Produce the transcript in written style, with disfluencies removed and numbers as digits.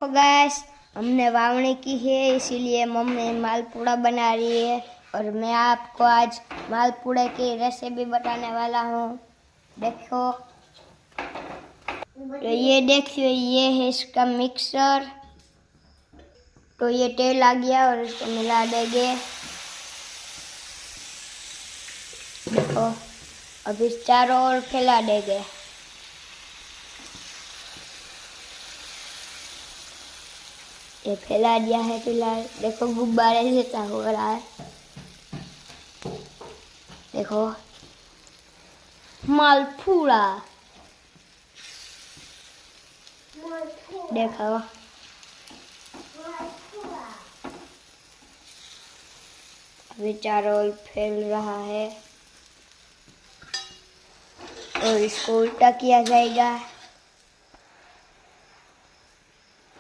तो गैस हमने वावणी की है, इसीलिए मम्मी मालपुड़ा बना रही है और मैं आपको आज मालपुड़े की रेसिपी बताने वाला हूँ। देखो, तो ये देखिए, ये है इसका मिक्सर। तो ये तेल आ गया और इसको मिला देंगे। देखो, अब इस चारों ओर फैला देंगे। ये फैला दिया है फिलहाल। देखो, गुब्बारे जैसा हो रहा है। देखो, मालपुड़ा। देखो, अभी चारों ओर फैल रहा है और इसको उल्टा किया जाएगा।